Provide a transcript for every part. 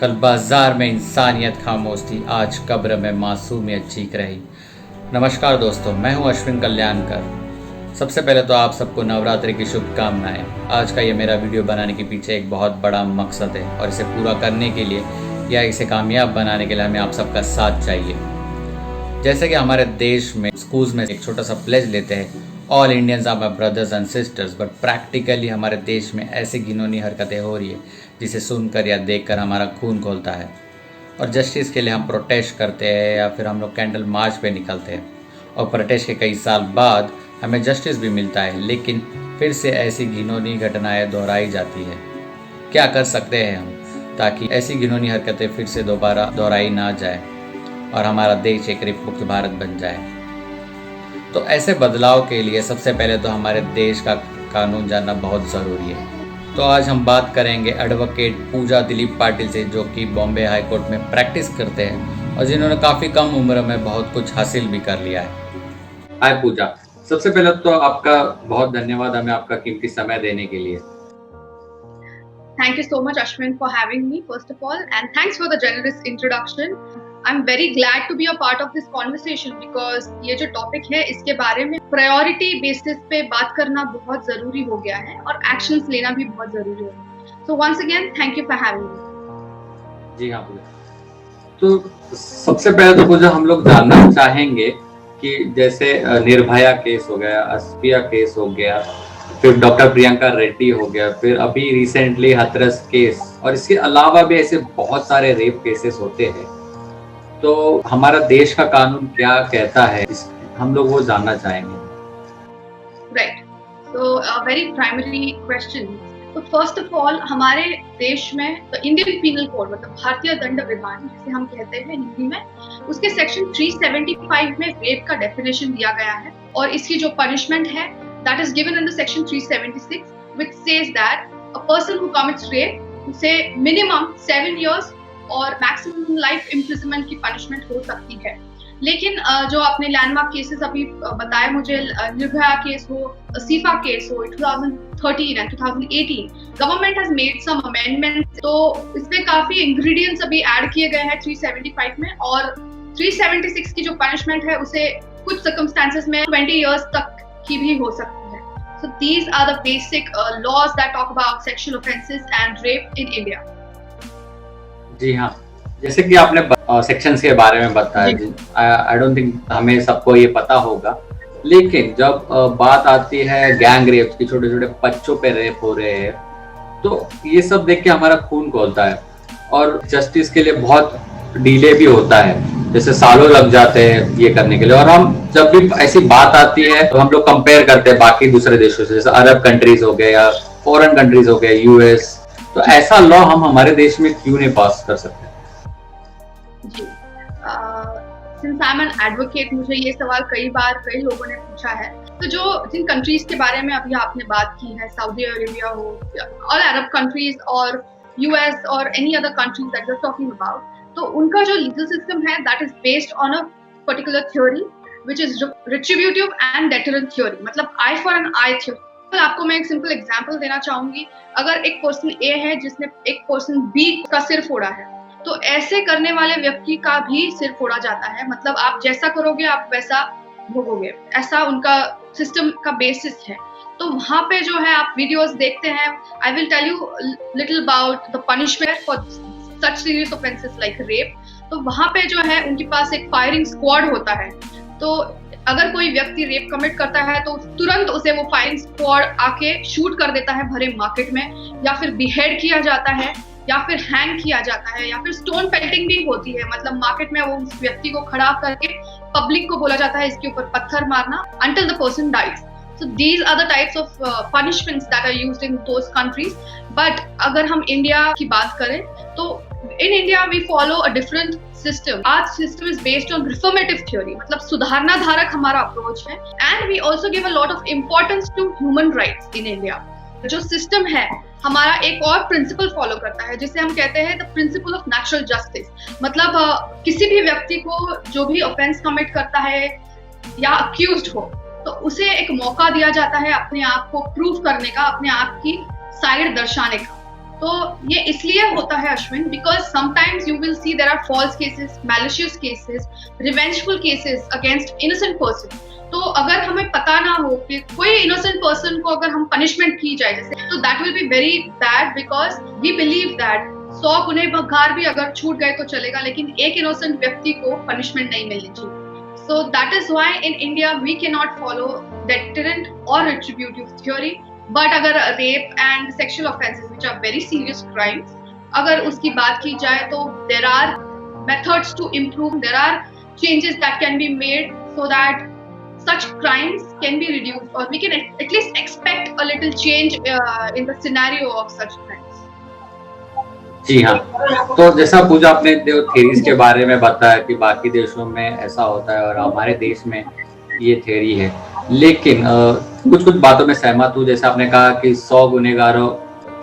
कल बाजार में इंसानियत खामोश थी, आज कब्र में मासूमियत चीख रही। नमस्कार दोस्तों, मैं हूं अश्विन कल्याणकर। सबसे पहले तो आप सबको नवरात्रि की शुभकामनाएं। आज का ये मेरा वीडियो बनाने के पीछे एक बहुत बड़ा मकसद है और इसे पूरा करने के लिए या इसे कामयाब बनाने के लिए हमें आप सबका साथ चाहिए। जैसे कि हमारे देश में स्कूल्स में एक छोटा सा प्लेज लेते हैं, all Indians are my brothers and sisters, but practically हमारे देश में ऐसी घिनौनी हरकतें हो रही है जिसे सुनकर या देखकर हमारा खून खौलता है। और जस्टिस के लिए हम प्रोटेस्ट करते हैं या फिर हम लोग कैंडल मार्च पे निकलते हैं और प्रोटेस्ट के कई साल बाद हमें जस्टिस भी मिलता है, लेकिन फिर से ऐसी घिनौनी घटनाएं दोहराई जाती है। क्या कर सकते हैं हम ताकि ऐसी घिनौनी हरकतें फिर से दोबारा दोहराई ना जाए और हमारा देश एक रेप मुक्त भारत बन जाए? तो ऐसे बदलाव के लिए सबसे पहले तो हमारे देश का कानून जानना बहुत ज़रूरी है। तो आज हम बात करेंगे एडवोकेट पूजा दिलीप पाटिल से, जो कि बॉम्बे हाई कोर्ट में प्रैक्टिस करते हैं और जिन्होंने काफ़ी कम उम्र में बहुत कुछ हासिल भी कर लिया है। हाय पूजा, सबसे पहले तो आपका बहुत धन्यवाद हमें आपका कीमती समय देने के लिए। Thank you so much, Ashwin, for having me, first of all, and thanks for the generous introduction. I'm very glad to be a part of this conversation because ये जो topic है इसके बारे में priority basis पे बात करना बहुत ज़रूरी हो गया है और actions लेना भी बहुत ज़रूरी हो गया है। So once again, thank you for having me. जी हाँ पूजा। तो सबसे पहले तो पूजा हम लोग जानना चाहेंगे कि जैसे निर्भया केस हो गया, अस्पिया केस हो गया, फिर डॉक्टर प्रियंका रेड्डी हो गया, फिर अभी रिसेंटली हाथरस केस, और इसके अलावा भी ऐसे बहुत सारे रेप केसेस होते हैं। तो हमारा देश का कानून क्या कहता है, हम लोग वो जानना चाहेंगे। Right. So a very primary question. तो फर्स्ट ऑफ ऑल हमारे देश में तो इंडियन पीनल कोड मतलब भारतीय दंड विधान जिसे हम कहते हैं हिंदी में, उसके सेक्शन 375 में रेप का डेफिनेशन दिया गया है और इसकी जो पनिशमेंट है that is given under section 376, which says that a person who commits rape, उसे minimum 7 years और maximum life imprisonment की punishment हो सकती है। लेकिन जो आपने लैंडमार्क केसेस अभी बताए मुझे, निर्भया केस हो, सीफा केस हो 2013 and 2018, government has made some amendments, तो इसमें काफी इंग्रेडिएंट्स अभी ऐड किए गए हैं 375 में, और 376 की जो पनिशमेंट है उसे कुछ सर्कमस्टेंसेस में 20 इयर्स तक की भी हो सकती है। So these are the basic laws that talk about sexual offenses and rape in India. जी हाँ, जैसे कि आपने सेक्शंस के बारे में बताया, आई डोंट थिंक हमें सबको ये पता होगा, लेकिन जब बात आती है गैंग रेप की, छोटे छोटे बच्चों पे रेप हो रहे हैं, तो ये सब देख के हमारा खून खौलता है और जस्टिस के लिए बहुत डिले भी होता है, जैसे सालों लग जाते हैं ये करने के लिए। और हम जब भी ऐसी बात आती है तो हम लोग कंपेयर करते हैं बाकी दूसरे देशों से, जैसे अरब कंट्रीज हो गए या फॉरेन कंट्रीज हो गए, यूएस। तो ऐसा लॉ हम हमारे देश में क्यों नहीं पास कर सकते? जी, since I am an advocate, मुझे ये सवाल कई बार कई लोगों ने पूछा है। तो जो जिन कंट्रीज के बारे में अभी आपने बात की है, सऊदी अरेबिया हो, और अरब कंट्रीज और यूएस और any other countries that we are talking about, तो उनका जो लीगल सिस्टम है that is based on a particular theory which is retributive and deterrent theory, मतलब eye for an eye theory. आपको मैं एक सिंपल एग्जांपल देना चाहूंगी। अगर एक पर्सन ए है जिसने एक पर्सन बी का सिर फोड़ा है, तो ऐसे करने वाले व्यक्ति का भी सिर फोड़ा जाता है, मतलब आप जैसा करोगे आप वैसा भोगोगे, ऐसा उनका सिस्टम का बेसिस है। तो वहाँ पे जो है आप वीडियोस देखते हैं, I will tell you little about the punishment for such serious offences like rape. तो वहाँ पे जो है उनके पास एक फायरिंग स्क्वाड होता है, तो अगर कोई व्यक्ति रेप कमिट करता है तो तुरंत उसे वो फायरिंग स्क्वाड आके शूट कर देता है भरे मार्केट में, या फिर बिहेड किया जाता है, या फिर हैंग किया जाता है, या फिर स्टोन पेल्टिंग भी होती है, मतलब मार्केट में वो उस व्यक्ति को खड़ा करके पब्लिक को बोला जाता है इसके ऊपर पत्थर मारना until the person dies. So these are the types of punishments that are used in those countries. But अगर हम इंडिया की बात करें तो in India we follow a different system. Our system is based on reformative theory, मतलब सुधारना धारक हमारा अप्रोच है, and we also give a lot of importance to human rights in India. जो सिस्टम है हमारा एक और प्रिंसिपल फॉलो करता है जिसे हम कहते हैं the principle of natural justice, मतलब किसी भी व्यक्ति को जो भी ऑफेंस कमिट करता है या अक्यूज्ड हो, तो उसे एक मौका दिया जाता है अपने आप को प्रूव करने का, अपने आप की साइड दर्शाने का। तो ये इसलिए होता है Ashwin, because sometimes you will see there are false cases, malicious cases, revengeful cases against innocent person. तो अगर हमें पता ना हो कि कोई इनोसेंट पर्सन को अगर हम पनिशमेंट की जाए जैसे, तो that will be very bad, because we believe that 100 गुनहगार भी अगर छूट गए तो चलेगा, लेकिन एक इनोसेंट व्यक्ति को पनिशमेंट नहीं मिलनी चाहिए। So that is why in India we cannot follow deterrent or retributive theory. But अगर rape and sexual offences which are very serious crimes, अगर उसकी बात की जाए तो there are methods to improve. There are changes that can be made so that such crimes can be reduced, or we can at least expect a little change in the scenario of such crimes. जी हाँ, तो जैसा पूजा आपने जो theories के बारे में बताया कि बाकी देशों में ऐसा होता है और हमारे देश में ये थेरी है, लेकिन कुछ कुछ बातों में सहमत हूँ। जैसे आपने कहा कि 100 गुनहगारों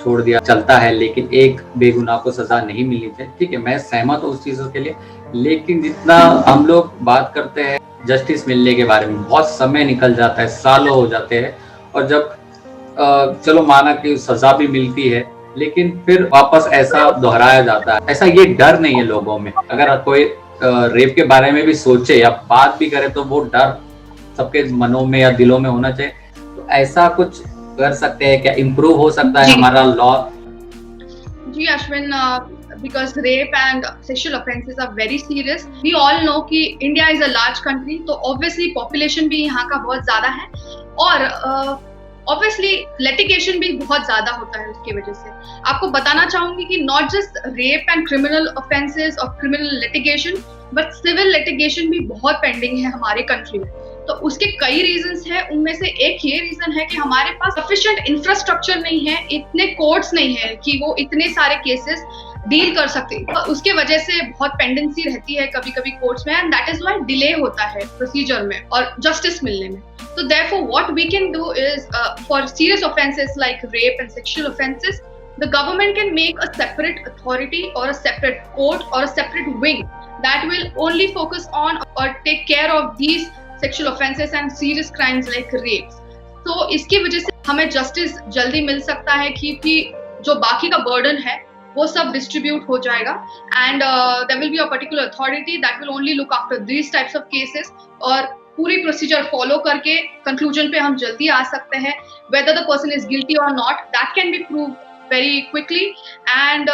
छोड़ दिया चलता है, लेकिन एक बेगुनाह को सजा नहीं मिलनी चाहिए। ठीक है, मैं सहमत हूँ उस चीज़ों के लिए, लेकिन जितना हम लोग बात करते हैं जस्टिस मिलने के बारे में, बहुत समय निकल जाता है, सालों हो जाते हैं, और जब चलो माना कि सजा भी मिलती है, लेकिन फिर वापस ऐसा दोहराया जाता है। ऐसा ये डर नहीं है लोगों में। अगर कोई रेप के बारे में भी सोचे या बात भी करे तो वो डर सबके मनों में या दिलों में होना चाहिए। तो ऐसा कुछ कर सकते हैं क्या? इम्प्रूव हो सकता है हमारा लॉ? जी Ashwin, because rape and sexual offences are very serious. We all know कि India is a large country, तो obviously population भी यहाँ का बहुत ज़्यादा है, और ऑब्वियसली लिटिगेशन भी बहुत ज्यादा होता है। उसकी वजह से आपको बताना चाहूंगी कि not just rape and criminal offences और criminal litigation, but civil litigation भी बहुत पेंडिंग है हमारे कंट्री में। तो उसके कई रीजंस हैं, उनमें से एक ये रीजन है कि हमारे पास सफिशिएंट इंफ्रास्ट्रक्चर नहीं है, इतने कोर्ट्स नहीं है कि वो इतने सारे केसेस डील कर सकते। तो उसके वजह से बहुत पेंडेंसी रहती है कभी कभी कोर्ट्स में, and that is why delay होता है प्रोसीजर में और जस्टिस मिलने में। So therefore what we can do is for serious offenses like rape and sexual offenses, the government can make a separate authority or a separate court or a separate wing that will only focus on or take care of these sexual offenses and serious crimes like rapes. So इसकी वजह से हमें justice जल्दी मिल सकता है, क्योंकि जो बाकी का burden है वो सब distribute हो जाएगा, and there will be a particular authority that will only look after these types of cases, और पूरी प्रोसीजर फॉलो करके कंक्लूजन पे हम जल्दी आ सकते हैं। Whether the person is guilty और not, that can be prove very quickly, and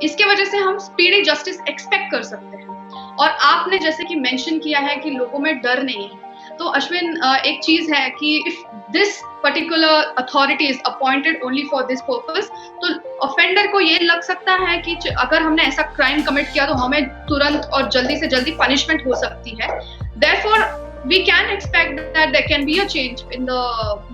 इसके वजह से हम स्पीडी जस्टिस एक्सपेक्ट कर सकते हैं। और आपने जैसे कि मेंशन किया है कि लोगों में डर नहीं है, तो अश्विन एक चीज है कि if this particular authority is appointed only for this purpose, तो ऑफेंडर को ये लग सकता है कि अगर हमने ऐसा क्राइम कमिट किया तो हमें तुरंत और जल्दी से जल्दी पनिशमेंट हो सकती है। Therefore, we can expect that there can be a change in the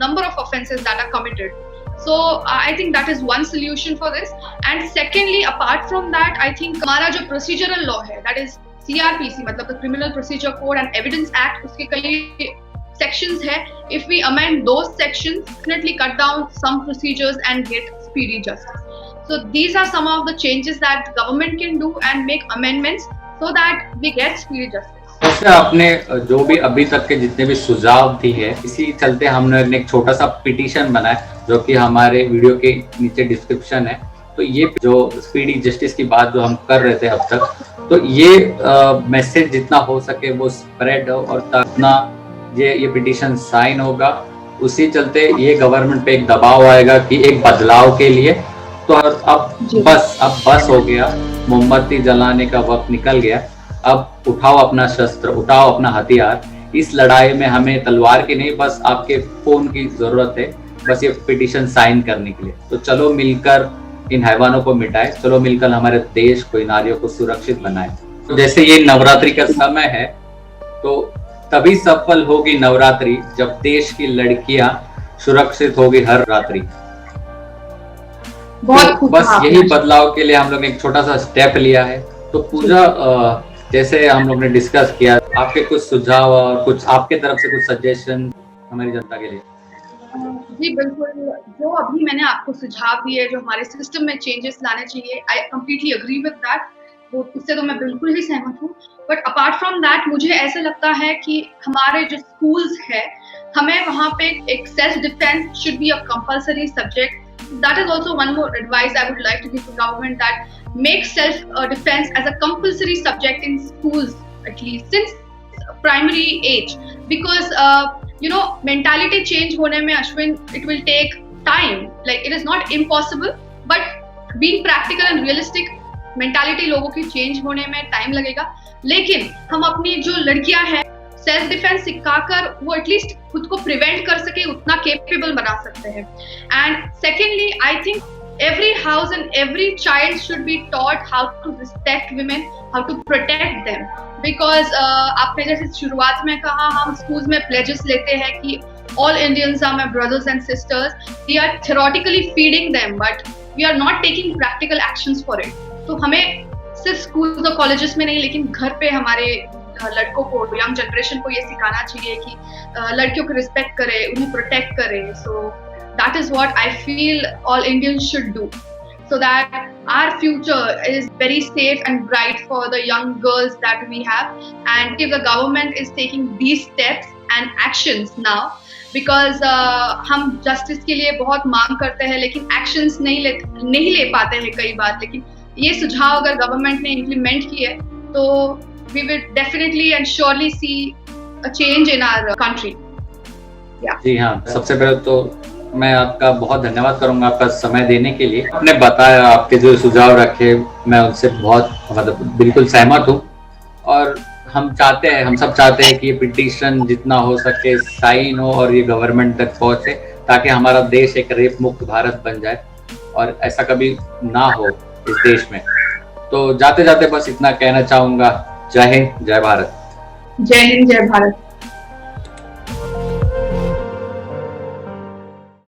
number of offences that are committed. So I think that is one solution for this. And secondly, apart from that, I think हमारा जो procedural law है, that is CRPC, मतलब the Criminal Procedure Code and Evidence Act, उसके कई sections है. If we amend those sections, definitely cut down some procedures and get speedy justice. So these are some of the changes that government can do and make amendments so that we get speedy justice. वैसे आपने जो भी अभी तक के जितने भी सुझाव दिए हैं, इसी चलते हमने एक छोटा सा पिटीशन बनाया जो कि हमारे वीडियो के नीचे डिस्क्रिप्शन है। तो ये जो स्पीडी जस्टिस की बात जो हम कर रहे थे अब तक, तो ये मैसेज जितना हो सके वो स्प्रेड हो और उतना ये पिटीशन साइन होगा। उसी चलते ये गवर्नमेंट पे एक दबाव आएगा कि एक बदलाव के लिए। तो अब बस हो गया, मोमबत्ती जलाने का वक्त निकल गया। अब उठाओ अपना शस्त्र, उठाओ अपना हथियार। इस लड़ाई में हमें तलवार की नहीं, बस आपके फोन की जरूरत है, बस ये पिटीशन साइन करने के लिए। तो चलो मिलकर इन हैवानों को मिटाए, चलो मिलकर हमारे देश को, नारियों को सुरक्षित बनाए। तो जैसे ये नवरात्रि का समय है, तो तभी सफल होगी नवरात्रि जब देश की लड़कियां सुरक्षित होगी हर रात्रि। तो बस यही बदलाव के लिए हम लोग एक छोटा सा स्टेप लिया है। तो पूजा, जैसे हम लोग ने डिस्कस किया, आपके कुछ सुझाव और कुछ आपके तरफ से कुछ सजेशन हमारी जनता के लिए? जी बिल्कुल, जो अभी मैंने आपको सुझाव दिए जो हमारे सिस्टम में चेंजेस लाने चाहिए, I completely agree with that, वो उससे तो मैं बिल्कुल ही सहमत हूँ। बट अपार्ट फ्रॉम दैट मुझे ऐसा लगता है कि हमारे जो स्कूल्स है, हमें वहाँ पे एक self defence should be a compulsory subject, that is also one more advice I would like to give to government, that make self defense as a compulsory subject in schools, at least since primary age, because mentality change hone mein, Ashwin, it will take time. Like, it is not impossible, but being practical and realistic, mentality लोगों की change होने में time लगेगा, लेकिन हम अपनी जो लड़कियां हैं सेल्फ डिफेंस सिखाकर वो एटलीस्ट खुद को प्रिवेंट कर सके, उतना केपेबल बना सकते हैं. And secondly, I think every house and every child should be taught how to respect women, how to protect them, because आपने जैसे शुरुआत में कहा, हम स्कूल्स में pledges लेते हैं कि all Indians are my brothers and sisters. We are theoretically feeding them, but we are not taking practical actions for it. तो हमें सिर्फ स्कूल्स और कॉलेजेस में नहीं, लेकिन घर पे हमारे लड़कों को, यंग जनरेशन को ये सिखाना चाहिए कि लड़कियों को रिस्पेक्ट करे, उन्हें प्रोटेक्ट करे. सो that is what I feel all Indians should do, so that our future is very safe and bright for the young girls that we have. And if the government is taking these steps and actions now, because हम justice के लिए बहुत मांग करते हैं, लेकिन actions नहीं ले पाते हैं कई बार. लेकिन ये सुझाव अगर गवर्नमेंट ने इम्प्लीमेंट किए तो we will definitely and surely see a change in our country. जी हाँ, सबसे पहले तो मैं आपका बहुत धन्यवाद करूंगा आपका समय देने के लिए. आपने बताया, आपके जो सुझाव रखे, मैं उनसे बहुत बिल्कुल सहमत हूँ. और हम सब चाहते हैं कि ये पिटीशन जितना हो सके साइन हो और ये गवर्नमेंट तक पहुंचे, ताकि हमारा देश एक रेप मुक्त भारत बन जाए और ऐसा कभी ना हो इस देश में. तो जाते जाते बस इतना कहना चाहूंगा. जय हिंद, जय भारत. जय हिंद, जय भारत.